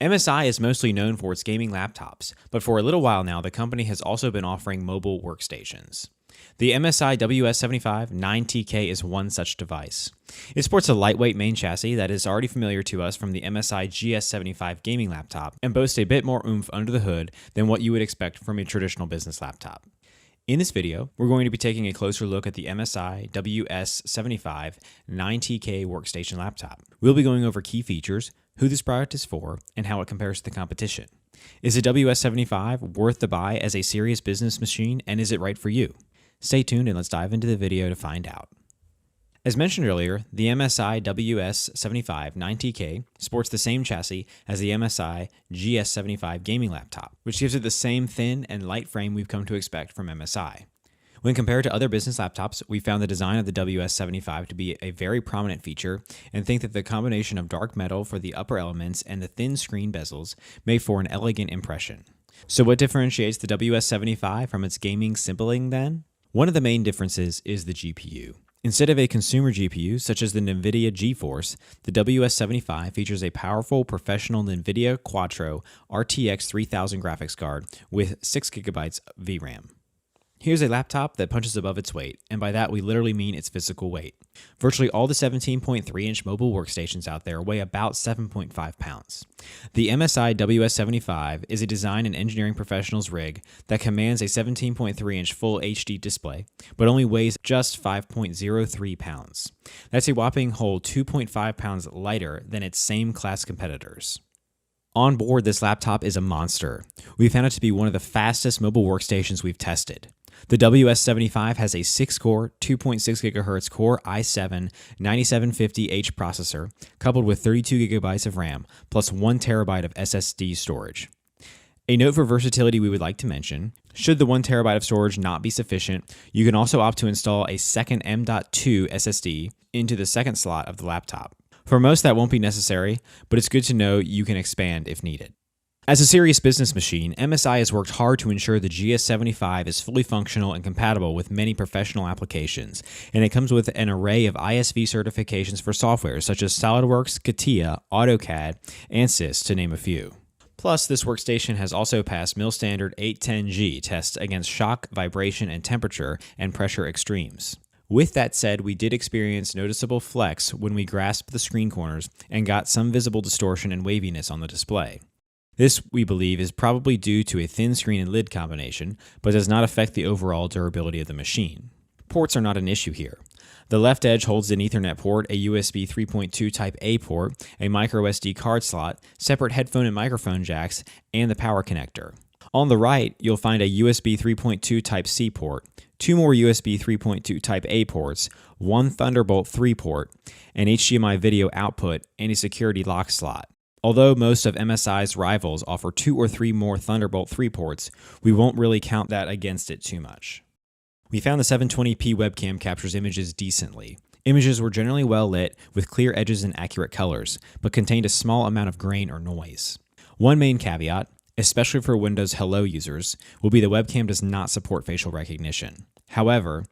MSI is mostly known for its gaming laptops, but for a little while now, the company has also been offering mobile workstations. The MSI WS75 9TK is one such device. It sports a lightweight main chassis that is already familiar to us from the MSI GS75 gaming laptop and boasts a bit more oomph under the hood than what you would expect from a traditional business laptop. In this video, we're going to be taking a closer look at the MSI WS75 9TK workstation laptop. We'll be going over key features, who this product is for, and how it compares to the competition. Is the WS75 worth the buy as a serious business machine, and is it right for you? Stay tuned and let's dive into the video to find out. As mentioned earlier, the MSI WS75 9TK sports the same chassis as the MSI GS75 gaming laptop, which gives it the same thin and light frame we've come to expect from MSI. When compared to other business laptops, we found the design of the WS75 to be a very prominent feature and think that the combination of dark metal for the upper elements and the thin screen bezels make for an elegant impression. So what differentiates the WS75 from its gaming sibling then? One of the main differences is the GPU. Instead of a consumer GPU such as the NVIDIA GeForce, the WS75 features a powerful professional NVIDIA Quattro RTX 3000 graphics card with 6GB VRAM. Here's a laptop that punches above its weight, and by that we literally mean its physical weight. Virtually all the 17.3-inch mobile workstations out there weigh about 7.5 pounds. The MSI WS75 is a design and engineering professional's rig that commands a 17.3-inch full HD display, but only weighs just 5.03 pounds. That's a whopping whole 2.5 pounds lighter than its same class competitors. On board, this laptop is a monster. We found it to be one of the fastest mobile workstations we've tested. The WS75 has a 6-core, 2.6 GHz Core i7-9750H processor, coupled with 32 GB of RAM, plus 1 TB of SSD storage. A note for versatility we would like to mention: should the 1 TB of storage not be sufficient, you can also opt to install a second M.2 SSD into the second slot of the laptop. For most, that won't be necessary, but it's good to know you can expand if needed. As a serious business machine, MSI has worked hard to ensure the GS75 is fully functional and compatible with many professional applications, and it comes with an array of ISV certifications for software such as SolidWorks, CATIA, AutoCAD, ANSYS, to name a few. Plus, this workstation has also passed MIL Standard 810G tests against shock, vibration, and temperature and pressure extremes. With that said, we did experience noticeable flex when we grasped the screen corners and got some visible distortion and waviness on the display. This, we believe, is probably due to a thin screen and lid combination, but does not affect the overall durability of the machine. Ports are not an issue here. The left edge holds an Ethernet port, a USB 3.2 Type-A port, a microSD card slot, separate headphone and microphone jacks, and the power connector. On the right, you'll find a USB 3.2 Type-C port, 2 more USB 3.2 Type-A ports, 1 Thunderbolt 3 port, an HDMI video output, and a security lock slot. Although most of MSI's rivals offer 2 or 3 more Thunderbolt 3 ports, we won't really count that against it too much. We found the 720p webcam captures images decently. Images were generally well lit with clear edges and accurate colors, but contained a small amount of grain or noise. One main caveat, especially for Windows Hello users, will be the webcam does not support facial recognition. However,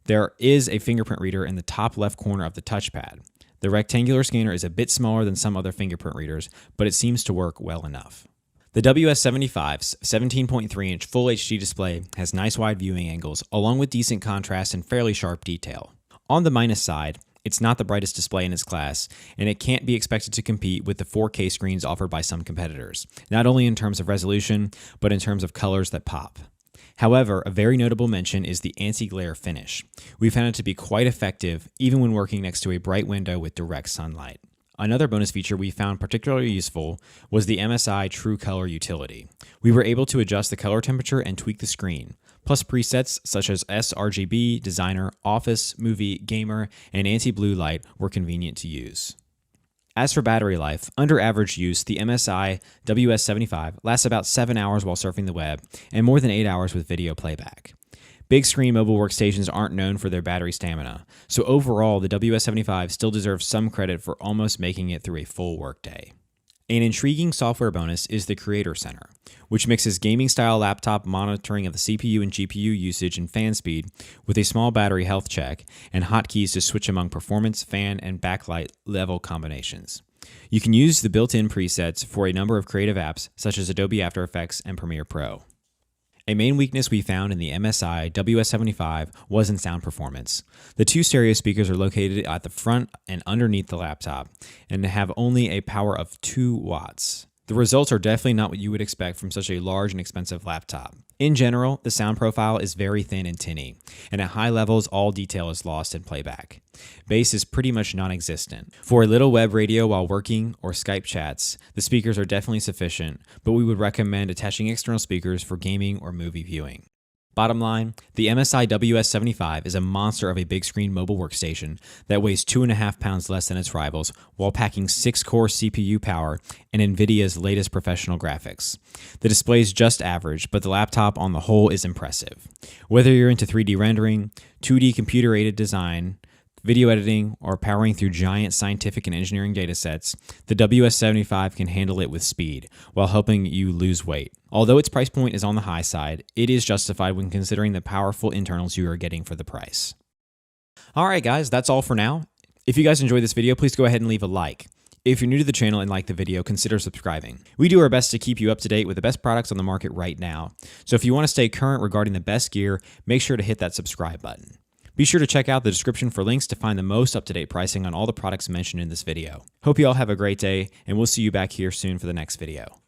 there is a fingerprint reader in the top left corner of the touchpad. The rectangular scanner is a bit smaller than some other fingerprint readers, but it seems to work well enough. The WS75's 17.3-inch Full HD display has nice wide viewing angles, along with decent contrast and fairly sharp detail. On the minus side, it's not the brightest display in its class, and it can't be expected to compete with the 4K screens offered by some competitors, not only in terms of resolution, but in terms of colors that pop. However, a very notable mention is the anti-glare finish. We found it to be quite effective, even when working next to a bright window with direct sunlight. Another bonus feature we found particularly useful was the MSI True Color utility. We were able to adjust the color temperature and tweak the screen. Plus, presets such as sRGB, Designer, Office, Movie, Gamer, and Anti-Blue Light were convenient to use. As for battery life, under average use, the MSI WS75 lasts about 7 hours while surfing the web and more than 8 hours with video playback. Big screen mobile workstations aren't known for their battery stamina, so overall the WS75 still deserves some credit for almost making it through a full workday. An intriguing software bonus is the Creator Center, which mixes gaming-style laptop monitoring of the CPU and GPU usage and fan speed with a small battery health check and hotkeys to switch among performance, fan, and backlight level combinations. You can use the built-in presets for a number of creative apps such as Adobe After Effects and Premiere Pro. A main weakness we found in the MSI WS75 was in sound performance. The two stereo speakers are located at the front and underneath the laptop and have only a power of 2 watts. The results are definitely not what you would expect from such a large and expensive laptop. In general, the sound profile is very thin and tinny, and at high levels, all detail is lost in playback. Bass is pretty much non-existent. For a little web radio while working or Skype chats, the speakers are definitely sufficient, but we would recommend attaching external speakers for gaming or movie viewing. Bottom line, the MSI WS75 is a monster of a big screen mobile workstation that weighs 2.5 pounds less than its rivals while packing 6-core CPU power and NVIDIA's latest professional graphics. The display is just average, but the laptop on the whole is impressive. Whether you're into 3D rendering, 2D computer-aided design, video editing, or powering through giant scientific and engineering datasets, the WS75 can handle it with speed while helping you lose weight. Although its price point is on the high side, it is justified when considering the powerful internals you are getting for the price. Alright guys, that's all for now. If you guys enjoyed this video, please go ahead and leave a like. If you're new to the channel and like the video, consider subscribing. We do our best to keep you up to date with the best products on the market right now. So if you want to stay current regarding the best gear, make sure to hit that subscribe button. Be sure to check out the description for links to find the most up-to-date pricing on all the products mentioned in this video. Hope you all have a great day, and we'll see you back here soon for the next video.